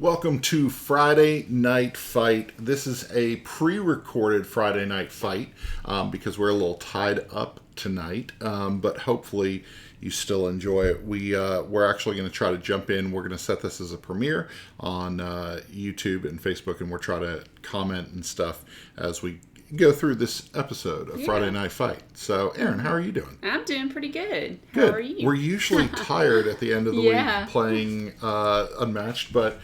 Welcome to Friday Night Fight. This is a pre-recorded Friday Night Fight because we're a little tied up tonight, but hopefully you still enjoy it. We're actually going to try to jump in. We're going to set this as a premiere on YouTube and Facebook, and we'll try to comment and stuff as we go through this episode of Friday Night Fight. So, Erin, how are you doing? I'm doing pretty good. Good. How are you? We're usually tired at the end of the week playing Unmatched, but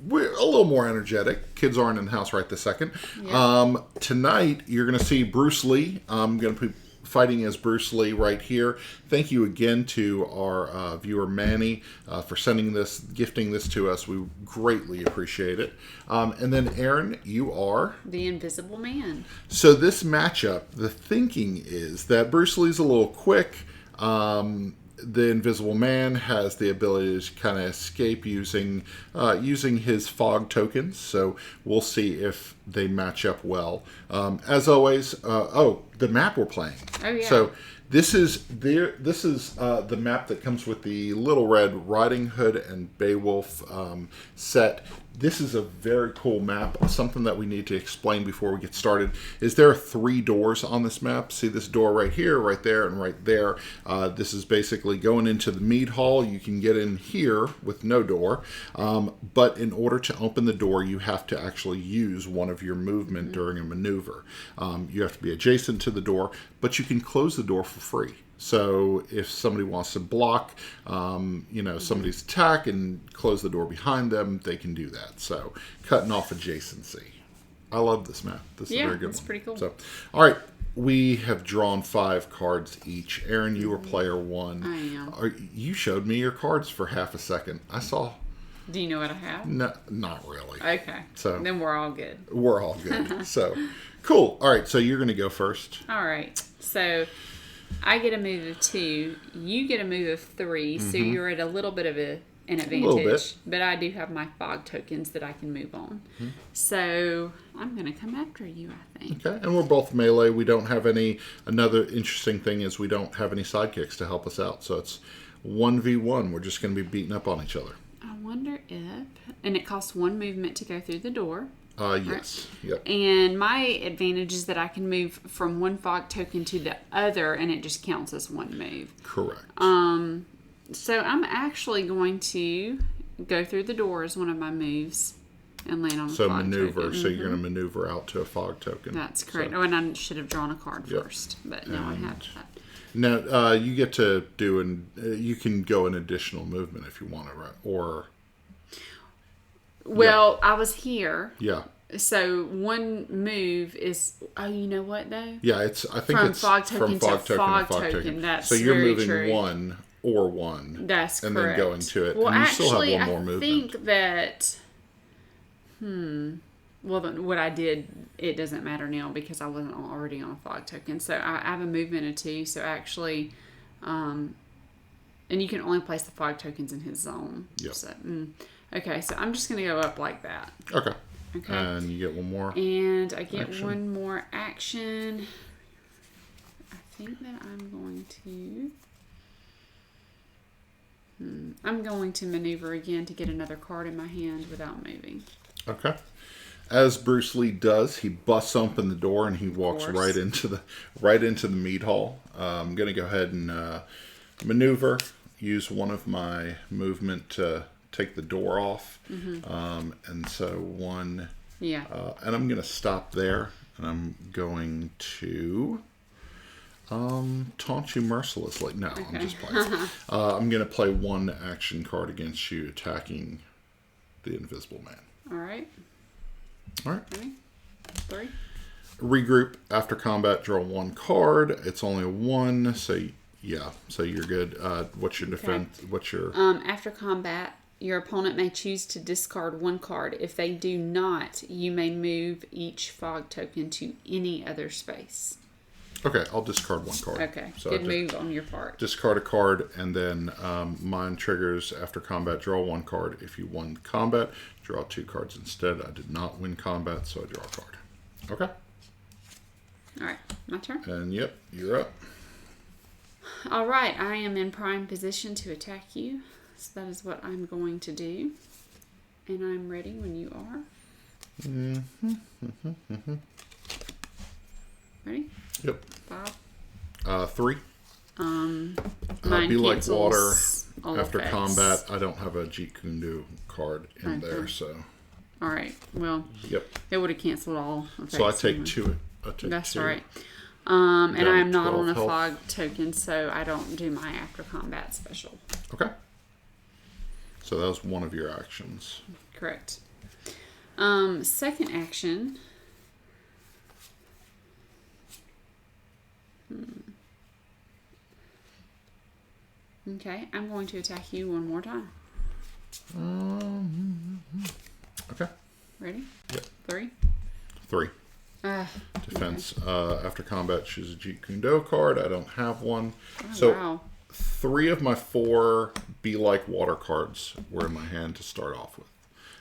we're a little more energetic. Kids aren't in the house right this second. Yeah. Tonight, you're going to see Bruce Lee. I'm going to be fighting as Bruce Lee right here. Thank you again to our viewer Manny for gifting this to us. We greatly appreciate it. And then Erin, you are the Invisible Man. So this matchup, the thinking is that Bruce Lee's a little quick. The Invisible Man has the ability to kind of escape using his fog tokens. So we'll see if they match up well. As always, the map we're playing. Oh yeah. So this is the map that comes with the Little Red Riding Hood and Beowulf set. This is a very cool map. Something that we need to explain before we get started is there are 3 doors on this map. See this door right here, right there, and right there. This is basically going into the mead hall. You can get in here with no door, but in order to open the door, you have to actually use one of your movement during a maneuver. You have to be adjacent to the door, but you can close the door for free. So if somebody wants to block, somebody's attack and close the door behind them, they can do that. So cutting off adjacency. I love this map. This is a very good one. It's pretty cool. So, all right. We have drawn 5 cards each. Erin, you were player 1. I am. You showed me your cards for half a second. I saw. Do you know what I have? No, not really. Okay. So then we're all good. We're all good. So, cool. All right. So you're going to go first. All right. So I get a move of 2. You get a move of 3. So you're at a little bit of an advantage. A little bit. But I do have my fog tokens that I can move on. So I'm going to come after you, I think. Okay. And we're both melee. We don't have another interesting thing is we don't have any sidekicks to help us out. So it's 1v1. We're just going to be beating up on each other. I wonder if... And it costs 1 movement to go through the door. Yes. Right? Yep. And my advantage is that I can move from one fog token to the other, and it just counts as 1 move. Correct. So I'm actually going to go through the door as one of my moves and land on a fog maneuver. token. So you're going to maneuver out to a fog token. That's correct. So. And I should have drawn a card first, but now I have that. Now you get to do you can go an additional movement if you want to, right? Or. Well, I was here. Yeah. So 1 move is. Oh, you know what though? Yeah, I think from it's fog token from fog to token fog to fog token. token. That's so you're very moving true. 1 or 1. That's and correct. then going to it. Well, and you actually, still have 1 more movement. I think that. Well, what I did, it doesn't matter now because I wasn't already on a fog token. So I have a movement of 2. So actually, and you can only place the fog tokens in his zone. Yep. So, okay, so I'm just going to go up like that. Okay. Okay. And you get 1 more. And I get action. 1 more action. I think that I'm going to... I'm going to maneuver again to get another card in my hand without moving. Okay. As Bruce Lee does, he busts open the door and he walks right into the mead hall. I'm going to go ahead and maneuver, use one of my movement to take the door off. And so 1. Yeah. And I'm going to stop there, and I'm going to taunt you mercilessly. No, okay. I'm just playing. I'm going to play 1 action card against you, attacking the Invisible Man. All right. Ready? 3. Regroup after combat. Draw 1 card. It's only a 1, so yeah. So you're good. What's your defense? What's your after combat? Your opponent may choose to discard 1 card. If they do not, you may move each fog token to any other space. Okay, I'll discard 1 card. Okay, so good move on your part. Discard a card, and then mine triggers after combat. Draw 1 card. If you won combat, draw 2 cards instead. I did not win combat, so I draw a card. Okay. All right, my turn. And yep, you're up. All right, I am in prime position to attack you. So that is what I'm going to do. And I'm ready when you are. Ready? Yep. 5. 3. Mine Be Like Water. cancels all After effects. combat, I don't have a Jeet Kune Do card in Okay. there, so. All right. Well, Yep. it would have canceled all effects. So I take anyway. 2. I take That's 2. right. And Down I to am not 12 on a health. fog token, so I don't do my after combat special. Okay. So that was one of your actions. Correct. Second action. Okay, I'm going to attack you one more time. Okay. Ready? Yep. 3. 3. Defense. After combat, choose a Jeet Kune Do card. I don't have one. Oh, So wow. 3 of my 4 Be Like Water cards were in my hand to start off with.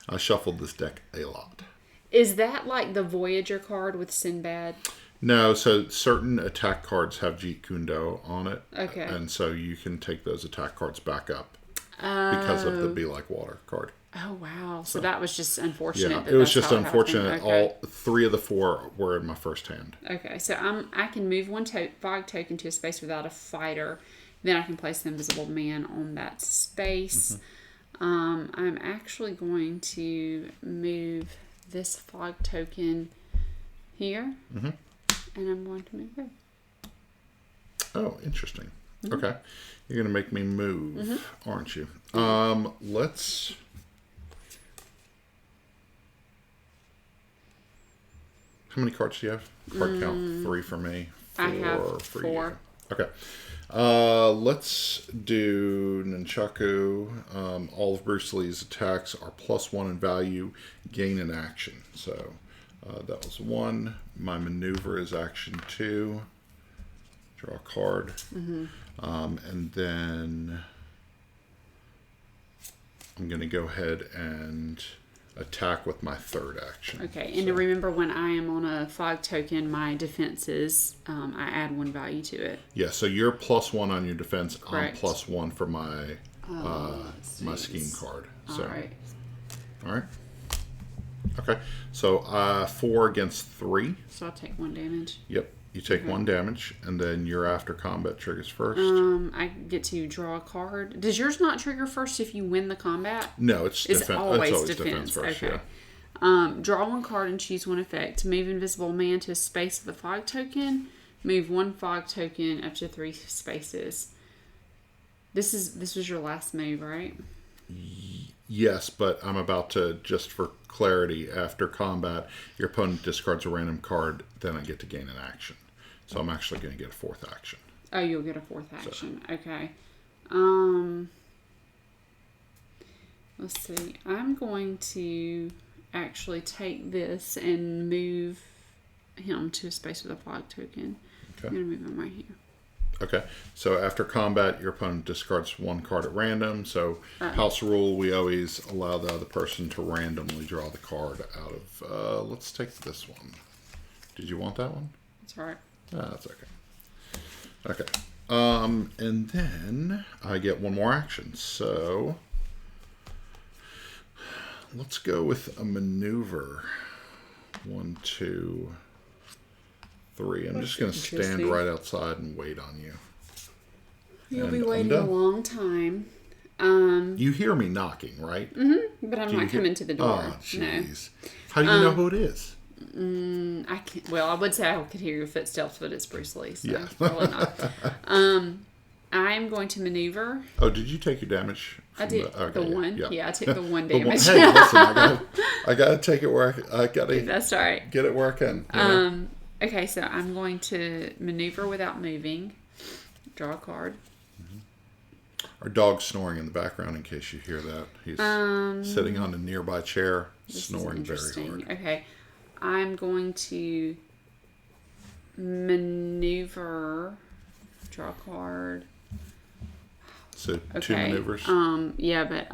I shuffled this deck a lot. Is that like the Voyager card with Sinbad? No, so certain attack cards have Jeet Kune Do on it. Okay. And so you can take those attack cards back up because of the Be Like Water card. Oh, wow. So that was just unfortunate. Yeah, that it was that's just how it happened. unfortunate. Okay. All 3 of the 4 were in my first hand. Okay, so I can move one fog token to a space without a fighter. Then I can place the Invisible Man on that space. I'm actually going to move this fog token here. And I'm going to move it. Oh, interesting. Okay. You're going to make me move, aren't you? Let's... How many cards do you have? Card count 3 for me. 4 I have for 4. you. Okay. Let's do Nunchaku. All of Bruce Lee's attacks are +1 in value, gain in action. So that was 1. My maneuver is action 2. Draw a card. And then I'm going to go ahead and attack with my third action. Okay, and to remember when I am on a fog token, my defenses, I add 1 value to it. Yeah, so you're +1 on your defense. Correct. I'm +1 for my my Jeez. scheme card. So, All right. all right. Okay, so 4 against 3. So I'll take 1 damage. Yep, you take Okay. 1 damage, and then your after combat triggers first. I get to draw a card. Does yours not trigger first if you win the combat? No, it's It's defense. always, It's always defense. first. Okay. Yeah. Draw 1 card and choose 1 effect. Move Invisible Man to a space with a fog token. Move 1 fog token up to 3 spaces. This was your last move, right? Yes, but I'm about to, just for clarity, after combat, your opponent discards a random card, then I get to gain an action. So I'm actually going to get a 4th action. Oh, you'll get a 4th action. Okay. Let's see. I'm going to actually take this and move him to a space with a fog token. Okay. I'm going to move him right here. Okay, so after combat, your opponent discards 1 card at random. So, Right. house rule, we always allow the other person to randomly draw the card out of. Let's take this one. Did you want that one? That's all right. That's okay. Okay. And then I get 1 more action. So let's go with a maneuver. 1, 2, 3. I'm just going to stand Interesting. right outside and wait on you. You'll And be I'm waiting a done. long time. You hear me knocking, right? But I'm Do you not hear- coming to the door. Oh, No. jeez. How do you know who it is? I can't. Well, I would say I could hear your footsteps, but it's Bruce Lee, so Yeah. probably not. I'm going to maneuver. Oh, did you take your damage? I did the 1. Yeah, I took the 1 The one- damage. Hey, listen, I gotta take it where I gotta That's all right. get it where I can. You know? Okay, so I'm going to maneuver without moving. Draw a card. Our dog's snoring in the background in case you hear that. He's sitting on a nearby chair, This is snoring very interesting. hard. Okay, I'm going to maneuver. Draw a card. So Okay. 2 maneuvers. Yeah, but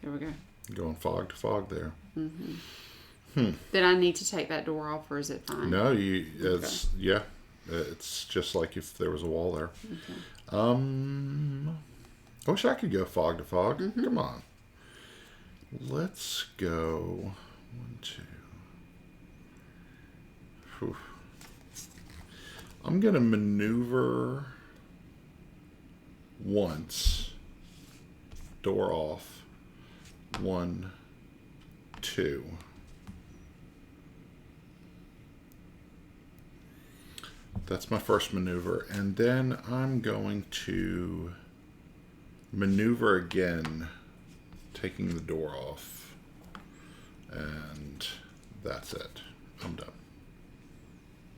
there we go. Going fog to fog there. Did I need to take that door off, or is it fine? No, it's It's just like if there was a wall there. I wish I could go fog to fog. Come on. Let's go 1, 2. Whew. I'm going to maneuver once. Door off. 1, 2. That's my first maneuver. And then I'm going to maneuver again, taking the door off. And that's it. I'm done.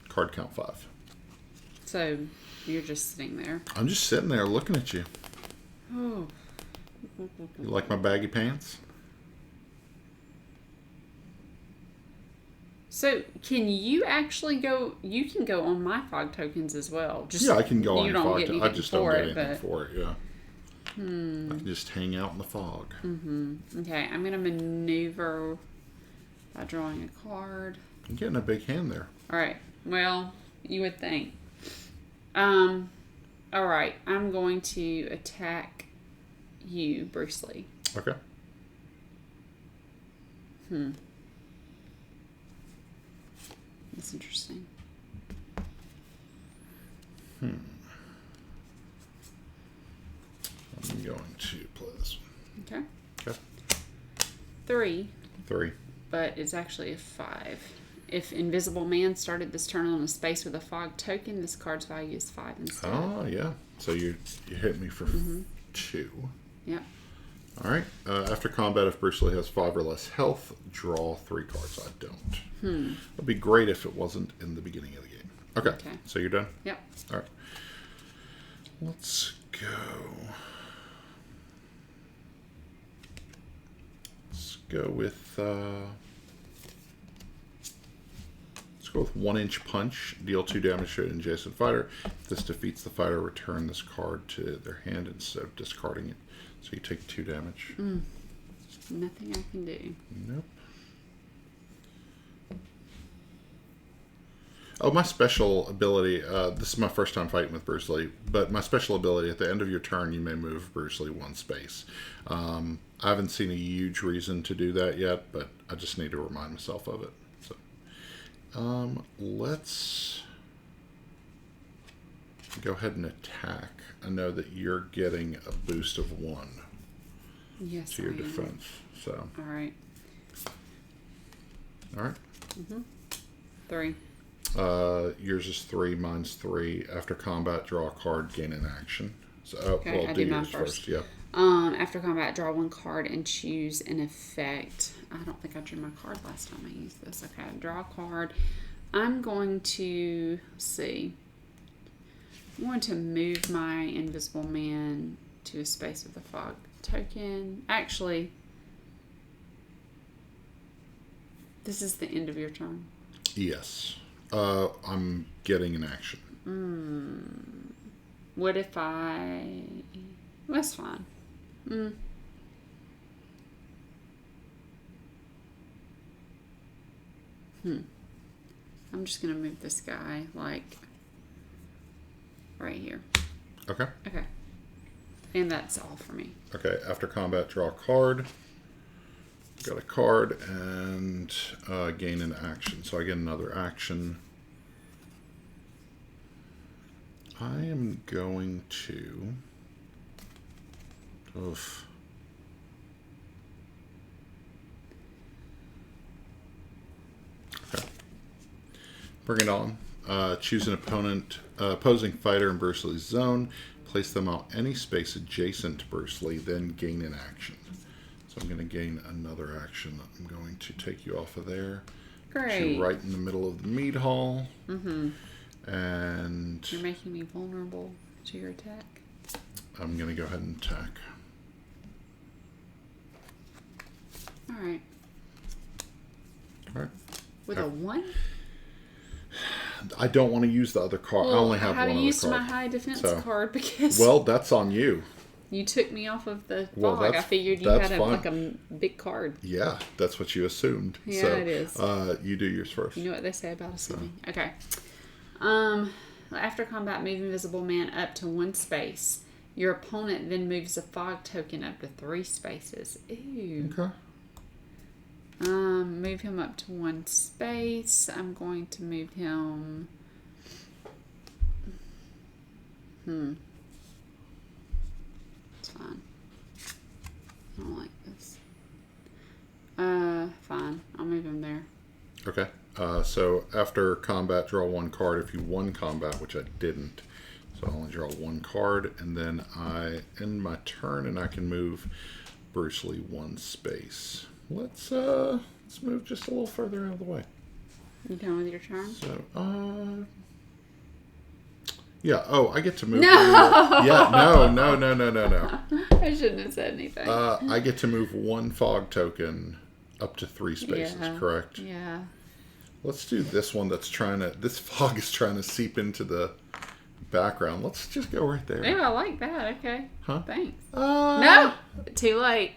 Card count 5. So you're just sitting there. I'm just sitting there looking at you. Oh. You like my baggy pants? So can you actually go? You can go on my fog tokens as well. Just Yeah, I can go on you your don't fog. get I anything just don't for get it, anything but for it. Yeah. I can just hang out in the fog. okay. I'm gonna maneuver by drawing a card. I'm getting a big hand there. All right. Well, you would think. All right. I'm going to attack you, Bruce Lee. Okay. That's interesting. I'm going to play this one. Okay. Okay. 3, 3. but it's actually a 5. If Invisible Man started this turn on a space with a fog token, this card's value is 5 instead. Oh, yeah. So you hit me for 2. Yep. All right. After combat, if Bruce Lee has 5 or less health, draw 3 cards. I don't. It'd be great if it wasn't in the beginning of the game. Okay. So you're done? Yep. All right. Let's go. Let's go with 1-inch punch. Deal 2 damage to an adjacent fighter. If this defeats the fighter, return this card to their hand instead of discarding it. So you take 2 damage. Nothing I can do. Nope. Oh, my special ability, this is my first time fighting with Bruce Lee, but my special ability, at the end of your turn, you may move Bruce Lee 1 space. I haven't seen a huge reason to do that yet, but I just need to remind myself of it. So, let's go ahead and attack. I know that you're getting a boost of 1 Yes, to your I am. defense. So, All right. all right. 3. Yours is 3, mine's 3. After combat, draw a card, gain an action. So, Okay, well, I do did mine yours first. first. Yeah. After combat, draw 1 card and choose an effect. I don't think I drew my card last time I used this. Okay, draw a card. I'm going to, let's see. I'm going to move my Invisible Man to a space with a fog token. Actually, this is the end of your turn. Yes. I'm getting an action. What if I... That's fine. I'm just going to move this guy, like, right here. Okay. Okay. And that's all for me. Okay. After combat, draw a card. Got a card and gain an action. So I get another action. I am going to... Oof. Okay. Bring it on. Choose an opposing fighter in Bruce Lee's zone. Place them out any space adjacent to Bruce Lee, then gain an action. So I'm going to gain another action. I'm going to take you off of there. Put Great. you right in the middle of the mead hall. And You're making me vulnerable to your attack. I'm going to go ahead and attack. All right. All right. With a 1? I don't want to use the other card. I only have one other used card. my high defense So- card because Well, that's on you. you took me off of the Well, fog. I that's- figured you that's had fine. like a big card. Yeah, that's what you assumed. Yeah, so, it is. You do yours first. You know what they say about assuming. Okay. After combat, move Invisible Man up to 1 space. Your opponent then moves a fog token up to 3 spaces. Ooh. Okay. Move him up to 1 space. I'm going to move him. It's fine. I don't like this. Fine. I'll move him there. Okay. So after combat, draw 1 card. If you won combat, which I didn't, so I only draw 1 card, and then I end my turn, and I can move Bruce Lee 1 space. Let's move just a little further out of the way. You done with your turn? So yeah. Oh, I get to move. No. Yeah. No. I shouldn't have said anything. I get to move 1 fog token up to 3 spaces. Yeah. Correct. Yeah. Let's do this one. This fog is trying to seep into the background. Let's just go right there. Yeah, I like that. Okay. Huh? Thanks. No. No. Too late.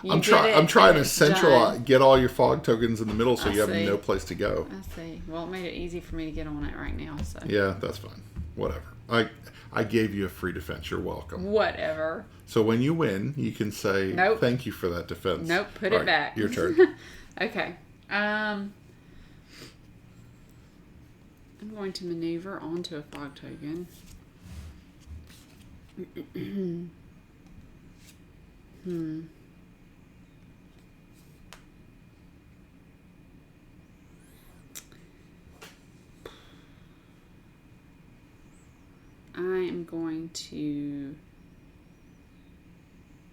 I'm trying to centralize, get all your fog tokens in the middle, so you have no place to go. I see. Well, it made it easy for me to get on it right now. So. Yeah, that's fine. Whatever. I gave you a free defense. You're welcome. Whatever. So when you win, you can say Nope. Thank you for that defense. Nope. Put All it back. Your turn. Okay. I'm going to maneuver onto a fog token. I am going to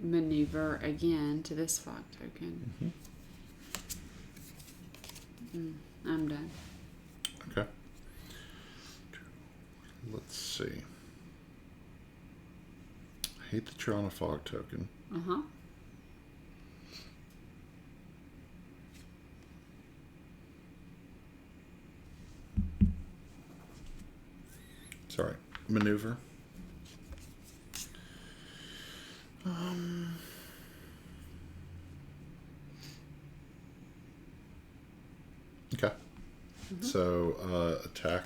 maneuver again to this fog token. I'm done. Okay. Let's see. I hate that you're on a fog token. Uh-huh. Sorry. Maneuver. Okay. So, attack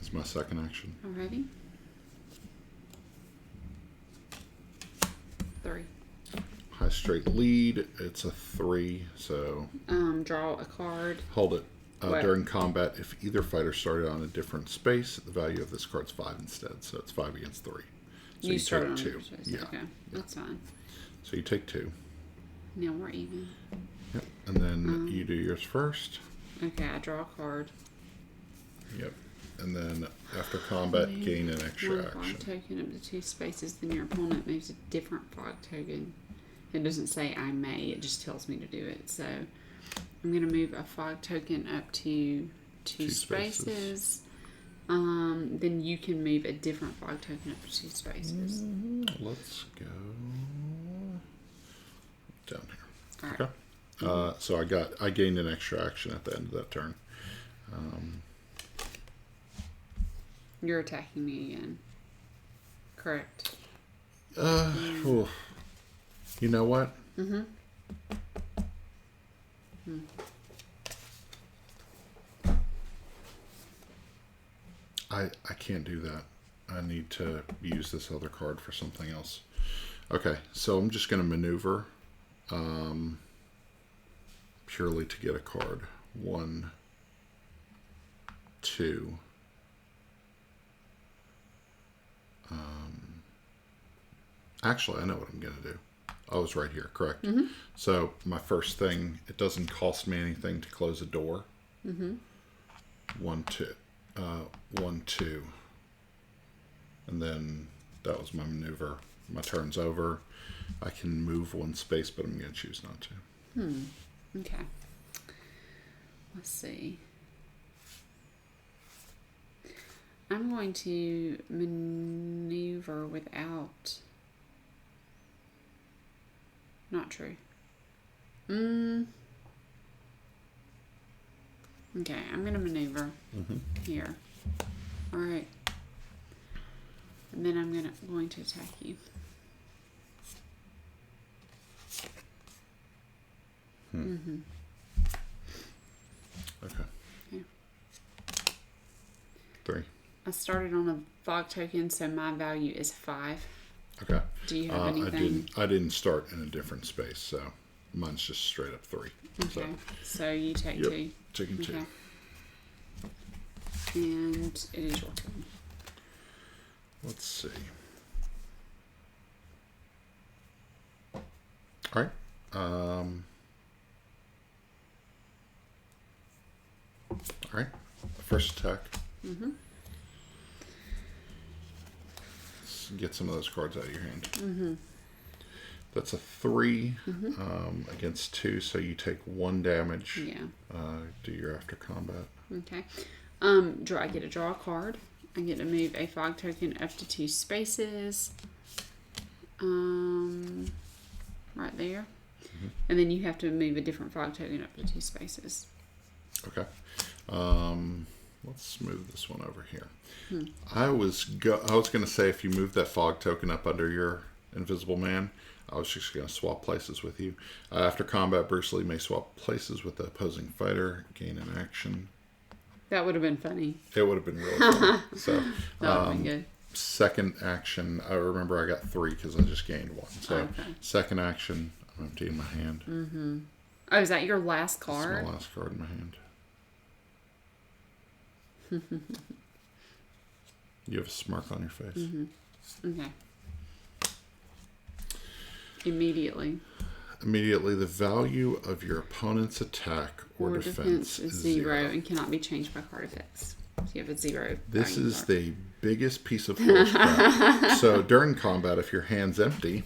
is my second action. Alrighty. 3. High straight lead. It's a 3. So Draw a card. hold it. What? During combat, if either fighter started on a different space, the value of this card's 5 instead. So it's 5 against 3. So You start on take 2. your space. Yeah. Okay, that's fine. So you take 2. Now we're even. Yep. And then you do yours first. Okay, I draw a card. Yep. And then after combat, gain an extra 1 fog action. token up to 2 spaces, then your opponent moves a different fog token. It doesn't say I may, it just tells me to do it. So I'm going to move a fog token up to 2 spaces. Then you can move a different fog token up to 2 spaces. Let's go down here. All right. Okay. So I gained an extra action at the end of that turn. You're attacking me again. Correct. You know what? I can't do that. I need to use this other card for something else. Okay, so I'm just going to maneuver purely to get a card. 1, 2. Actually, I know what I'm going to do. I was right here, correct? So my first thing, it doesn't cost me anything to close a door. 1, 2. 1, 2. And then that was my maneuver. My turn's over. I can move 1 space, but I'm going to choose not to. Okay. Let's see. I'm going to maneuver without... Not true. Okay, I'm going to maneuver here. Alright. And then I'm going to attack you. Okay. Okay. 3. I started on a fog token, so my value is 5. Okay. Do you have anything? I didn't start in a different space, so mine's just straight up 3. Okay. So you take Yep. 2. Taking 2. Okay. And it is your turn. Let's see. All right. All right. First attack. Let's get some of those cards out of your hand. That's a 3 against 2, so you take 1 damage. Yeah. Do your after combat. Okay. I get to draw a card. I get to move a fog token up to 2 spaces. Right there. And then you have to move a different fog token up to 2 spaces. Okay. Let's move this one over here. I was going to say if you move that fog token up under your invisible man, I was just going to swap places with you. After combat, Bruce Lee may swap places with the opposing fighter, gain an action. That would have been funny. It would have been really fun. So, That would have been good. second action, I remember I got 3 because I just gained 1. So, Okay. second action, I'm emptying my hand. Oh, is that your last That's card? my last card in my hand. You have a smirk on your face. Okay. Immediately. Immediately, the value of your opponent's attack or defense is is 0 and cannot be changed by card effects. So you have a 0. This value is card. the biggest piece of horsepower. So during combat, if your hand's empty,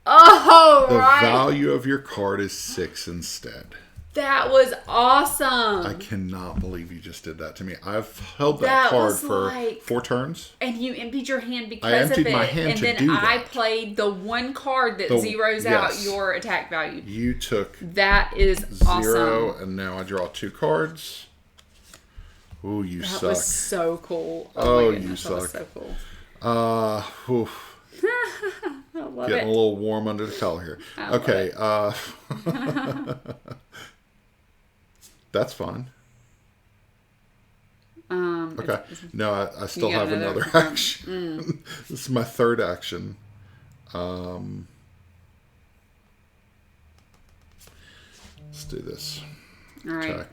Oh, the right. value of your card is 6 instead. That was awesome. I cannot believe you just did that to me. I've held that That card was for like- 4 turns. And you emptied your hand because emptied of it. my hand and to then do I that. played the one card that The- zeroes out yes. your attack value. You took That is 0, awesome. and now I draw 2 cards. Ooh, you That suck. was so cool. Oh, my you goodness, that was suck. so cool. Oof. I love Getting a it. little warm under the collar here. love Okay. That's fine. Okay. No, I still got have another another- action. This is my third action. Let's do this. All right. Attack.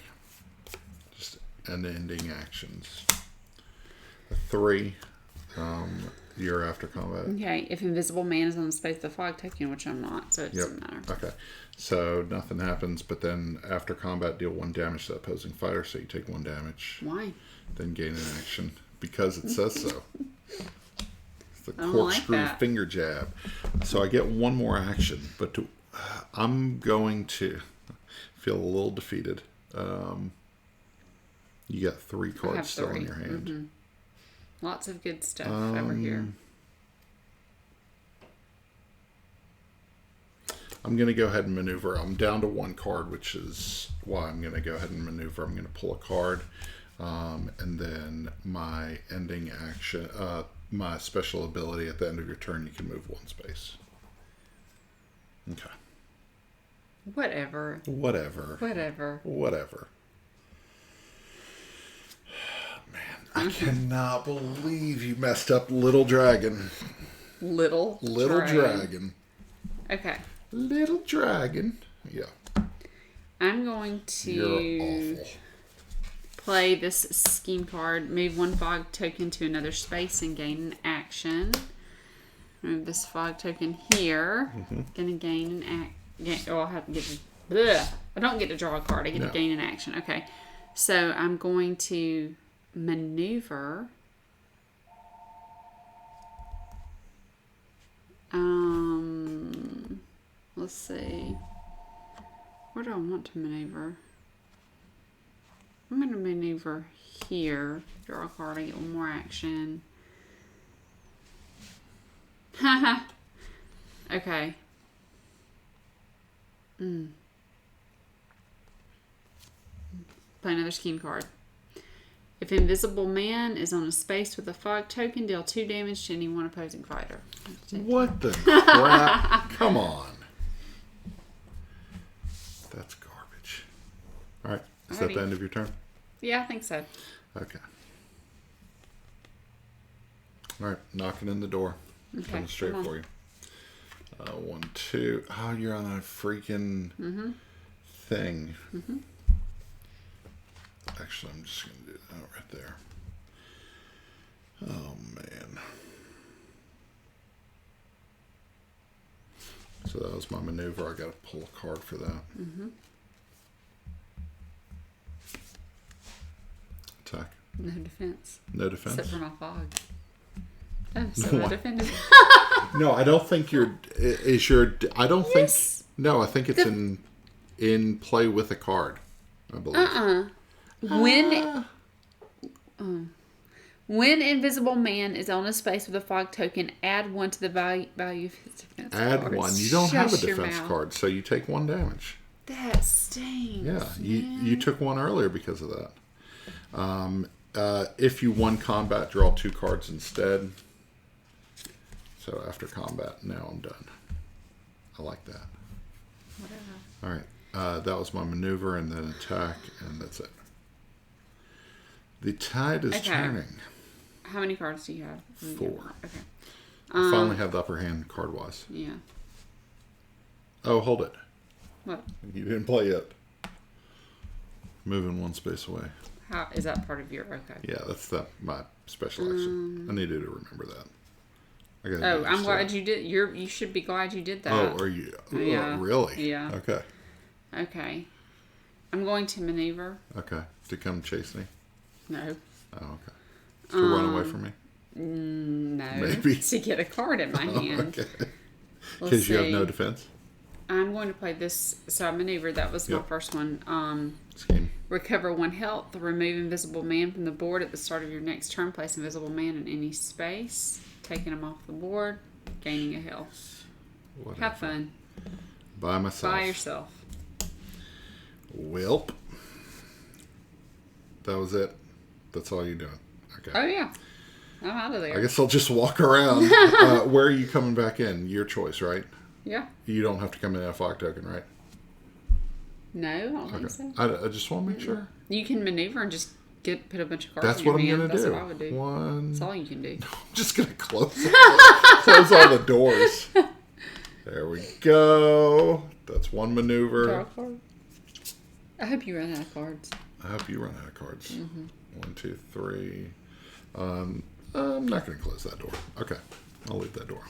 Just unending actions. A 3. You're after combat. Okay. If Invisible Man is on the space of the fog token, which I'm not, so it Yep. doesn't matter. Okay. So nothing happens, but then after combat, deal 1 damage to the opposing fighter, so you take 1 damage. Why? Then gain an action because it says so. It's the I don't like corkscrew that. finger jab. So I get 1 more action, but I'm going to feel a little defeated. You got 3 I have cards still 3. in your hand. Lots of good stuff over here. I'm going to go ahead and maneuver. I'm down to 1 card, which is why I'm going to go ahead and maneuver. I'm going to pull a card, and then my ending action, my special ability at the end of your turn, you can move 1 space. Okay. Whatever. Whatever. Man, I cannot believe you messed up Little Dragon. Little Dragon. Okay. Little Dragon. Yeah. I'm going You're to awful. play this scheme card, move 1 fog token to another space and gain an action. Move this fog token here. Gonna gain an action. I'll have to get I don't get to draw a card. I get No. to gain an action. Okay. So I'm going to maneuver. Let's see. Where do I want to maneuver? I'm going to maneuver here. Draw a card. I get 1 more action. Haha. Okay. Play another scheme card. If Invisible Man is on a space with a fog token, deal 2 damage to any 1 opposing fighter. What the crap? Come on. That's garbage. All right. Is that the Alrighty. end of your turn? Yeah, I think so. Okay. All right, knocking in the door. Okay, Coming straight come on. for you. 1, 2. Oh, you're on a freaking thing. Actually, I'm just going to do that right there. Oh, man. So that was my maneuver. I got to pull a card for that. Attack. No defense. No defense. Except for my fog. Oh, so I What? defended. No, I don't think you're. Is your? I don't Yes. think. No, I think it's in play with a card. I believe. When Invisible Man is on a space with a fog token, add 1 to the value of his defense Add cards. 1. You don't have a Shut your defense mouth. card, so you take 1 damage. That stinks. Yeah, you man. took 1 earlier because of that. If you won combat, draw 2 cards instead. So after combat, now I'm done. I like that. Whatever. All right, that was my maneuver and then attack, and that's it. The tide is Okay. turning. How many cards do you have? 4. Okay. I finally have the upper hand card-wise. Yeah. Oh, hold it. What? You didn't play yet. Moving 1 space away. How is that part of your okay? Yeah, that's my special action. I needed to remember that. I gotta Oh, get I'm used to glad it. you did. You should be glad you did that. Oh, are you? Yeah. Really? Yeah. Okay. Okay. I'm going to maneuver. Okay. To come chase me? No. Oh, okay. To run away from me? No. Maybe. To get a card in my hand. Okay. Let's Because you have see. no defense? I'm going to play this. So I maneuvered. That was my Yep. first one. Scheme. Recover 1 health. Remove Invisible Man from the board at the start of your next turn. Place Invisible Man in any space. Taking him off the board. Gaining a health. Whatever. Have fun. By myself. By yourself. Welp. That was it. That's all you're doing. Okay. Oh yeah. I'm out of there. I guess I'll just walk around. Where are you coming back in? Your choice, right? Yeah. You don't have to come in a fog token, right? No, I don't think Okay. so. I just want to make sure. You can maneuver and just put a bunch of cards That's in your what I'm hand. going to That's do. what I would do. One. That's all you can do. I'm just going to close all the doors. There we go. That's 1 Draw maneuver. a card. I hope you run out of cards. I hope you run out of cards. 1, 2, 3. I'm not going to close that door. Okay. I'll leave that door.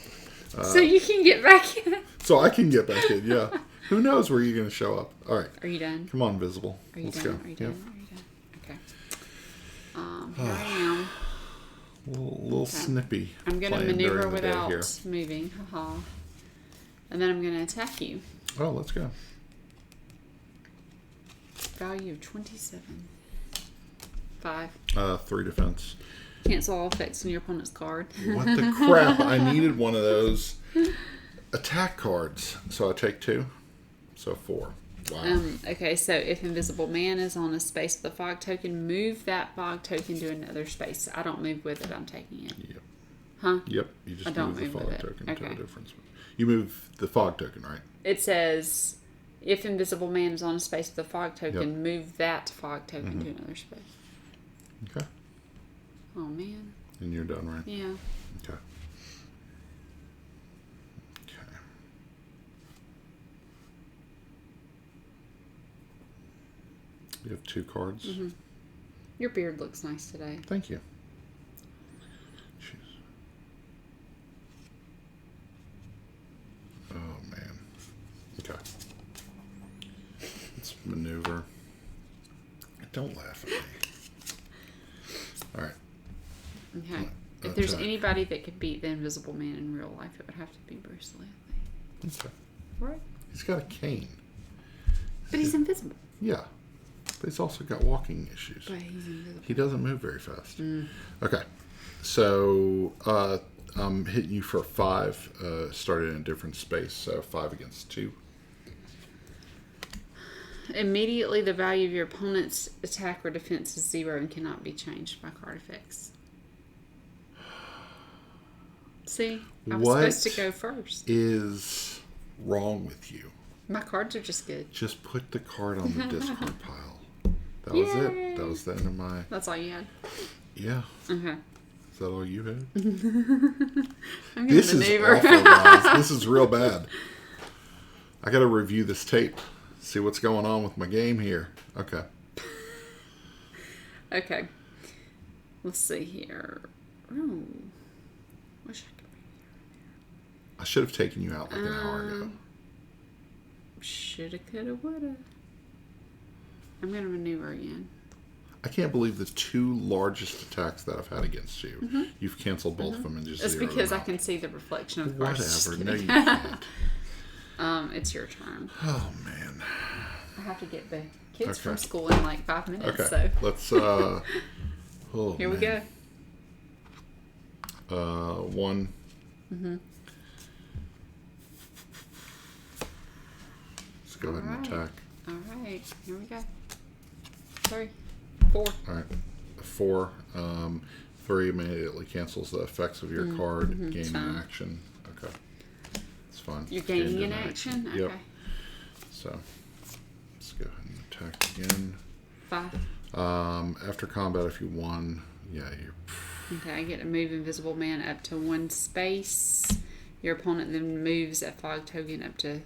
So you can get back in. So I can get back in, yeah. Who knows where you're going to show up. All right. Are you done? Come on, Visible. Are you Let's done? go. Are you Yep. done? Are you done? Okay. Here I am. Little snippy. I'm going to playing maneuver during the day without here. moving. Haha. And then I'm going to attack you. Oh, let's go. Value of 27. 5. 3 defense. Cancel all effects on your opponent's card. What the crap? I needed one of those attack cards. So I take 2. So 4. Wow. Okay, so if Invisible Man is on a space with a fog token, move that fog token to another space. I don't move with it, I'm taking it. Yep. Huh? Yep. You just I don't move the move with fog it. token to a Okay. different spot. You move the fog token, right? It says, if Invisible Man is on a space with a fog token, Yep. move that fog token to another space. Okay. Oh, man. And you're done, right? Yeah. Okay. Okay. You have 2 cards. Your beard looks nice today. Thank you. Jeez. Oh man. Okay. Let's maneuver. Don't laugh at me. All right. Okay. If Attack. there's anybody that could beat the Invisible Man in real life, it would have to be Bruce Lee, I think. Okay. Right? He's got a cane. But he's invisible. Yeah. But he's also got walking issues. But he's invisible. He doesn't move very fast. Okay. So I'm hitting you for 5. Started in a different space. So 5 against 2. Immediately, the value of your opponent's attack or defense is 0 and cannot be changed by card effects. See? I was What? supposed to go first. Is wrong with you? My cards are just good. Just put the card on the discard pile. That was Yay. it. That was the end of my... That's all you had. Yeah. Okay. that all you had? I'm gonna This is maneuver. awful, guys. This is real bad. I got to review this tape. See what's going on with my game here. Okay. Okay. Let's see here. Oh. Wish I could be I should have taken you out like an hour ago. Shoulda, coulda, woulda. I'm gonna maneuver again. I can't believe the two largest attacks that I've had against you. You've canceled both of them and just It's zeroed because them I out. can see the reflection of the cards. Just Whatever. No, kidding. you can't. It's your turn. Oh, man. I have to get the kids Okay. from school in like 5 minutes. Okay. So Let's, oh, here we man. go. One. Let's go ahead and Alright. attack. All right. Here we go. 3, 4. All right. 4. 3 immediately cancels the effects of your card. Gain an fine. action. Okay. It's fine. You're Gained gaining an an action? Okay. Yep. So, let's go ahead and attack again. 5. After combat, if you won, yeah, you're... Okay, I get to move Invisible Man up to 1 space. Your opponent then moves a fog token up to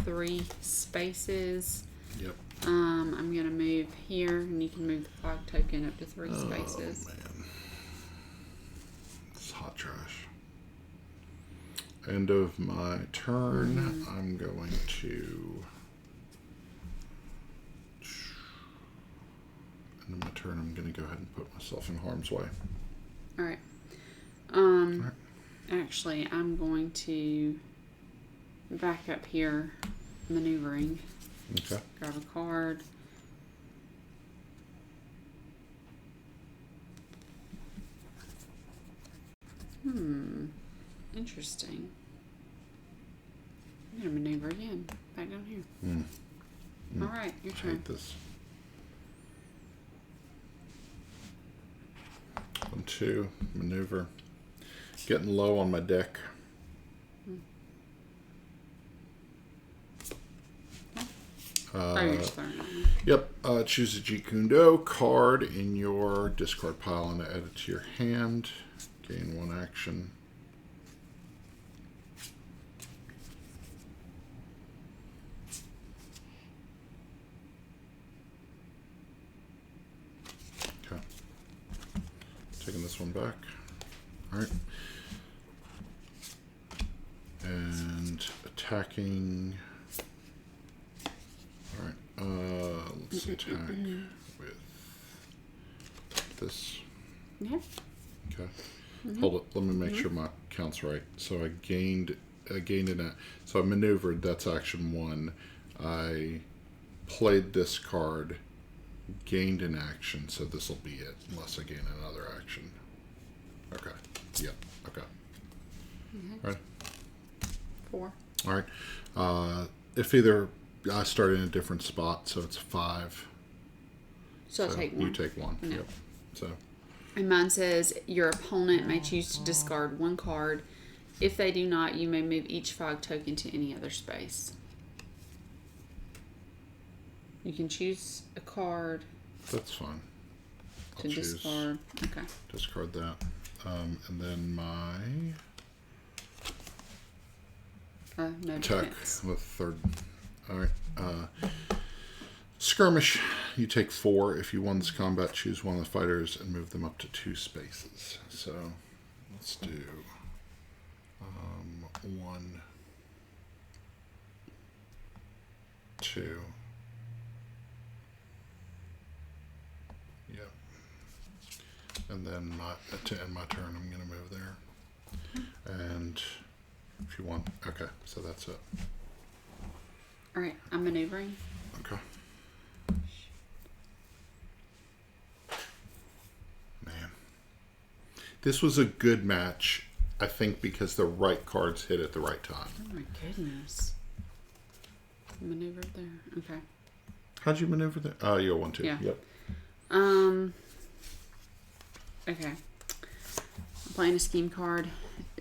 3 spaces. Yep. I'm gonna move here, and you can move the fog token up to 3 Oh, spaces. man. It's hot trash. End of my turn. I'm going to... End of my turn, I'm going to go ahead and put myself in harm's way. All right. Alright. Actually, I'm going to back up here, maneuvering. Okay. Grab a card. Interesting. I'm gonna maneuver again. Back down here. All right, your I turn. hate this. 1, 2, maneuver. Getting low on my deck. Oh, you're just throwing it on me. Yep. Choose a Jeet Kune Do card in your discard pile and add it to your hand. Gain 1 action. Okay. Taking this one back. All right. And attacking. All right. Let's attack with this. Yeah. Okay. Hold it. Let me make sure my count's right. So I gained in a. So I maneuvered. That's action 1. I played this card, gained an action. So this will be it, unless I gain another action. Okay. Yep. Okay. All right. 4. All right. If either I start in a different spot, so it's 5. So I'll take 1. You take 1. No. Yep. So. And mine says your opponent may choose to discard 1 card. If they do not, you may move each fog token to any other space. You can choose a card That's fine. I'll to choose discard. Okay. discard that. And then my No attack defense. with 3rd. All right. Skirmish. You take 4. If you won this combat, choose one of the fighters and move them up to 2 spaces. So let's do 1, 2. Yep. And then to end my turn, I'm going to move there. And if you want, okay, so that's it. All right. I'm maneuvering. Okay. Man. This was a good match, I think, because the right cards hit at the right time. Oh my goodness. Maneuvered there. Okay. How'd you maneuver that? Oh, you're 1, 2. Yeah. Yep. Okay. I'm playing a scheme card.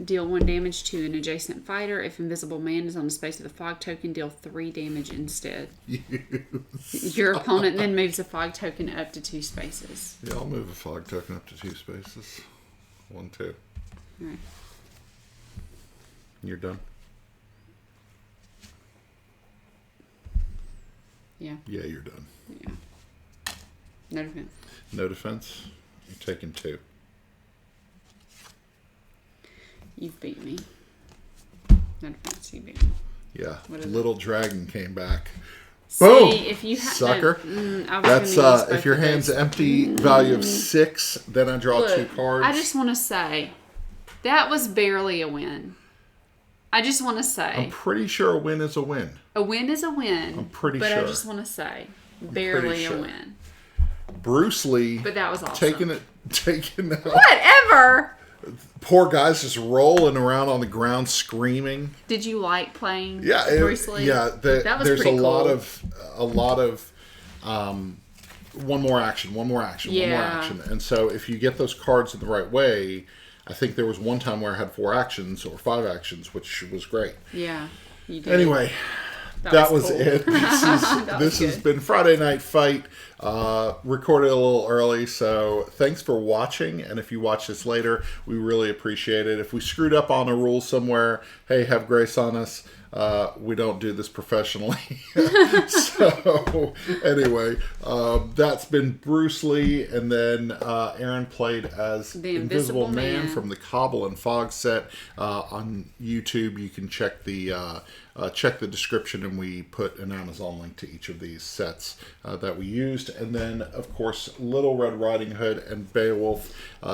Deal 1 damage to an adjacent fighter. If Invisible Man is on the space of the fog token, deal 3 damage instead. Your opponent then moves a fog token up to 2 spaces. Yeah, I'll move a fog token up to 2 spaces. 1, 2. All right. You're done? Yeah. Yeah, you're done. Yeah. No defense. No defense? You're taking 2. You've beat me. No defense. You beat me. Yeah. What is Little dragon came back. See, Boom! if you Sucker. I was That's gonna use both if your of hand's those. empty, value of 6, then I draw 2 Look, cards. I just want to say that was barely a win. I just want to say I'm pretty sure a win is a win. a win is a win. I'm pretty but sure. I just want to say barely sure. a win. Bruce Lee But that was awesome. taking Whatever. poor guys just rolling around on the ground screaming. Did you like playing Yeah, Bruce Lee? that was there's pretty a cool. lot of one more action, Yeah. and so if you get those cards in the right way, I think there was one time where I had 4 actions or 5 actions, which was great. Yeah, you did. Anyway, that was cool. it. This has been Friday Night Fight. Recorded a little early, so thanks for watching. And if you watch this later, we really appreciate it. If we screwed up on a rule somewhere, hey, have grace on us. We don't do this professionally. So anyway, that's been Bruce Lee, and then Aaron played as The Invisible Invisible Man Man. from the Cobble and Fog set on YouTube. You can check the description, and we put an Amazon link to each of these sets that we used. And then, of course, Little Red Riding Hood and Beowulf.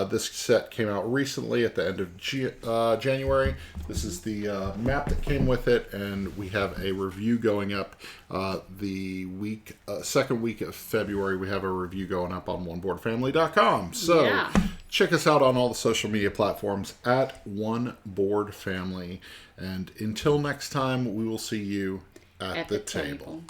This set came out recently at the end of January. This is the map that came with it, and we have a review going up the second week of February. We have a review going up on oneboardfamily.com. So Yeah. check us out on all the social media platforms at One Board Family. And until next time, we will see you at the table.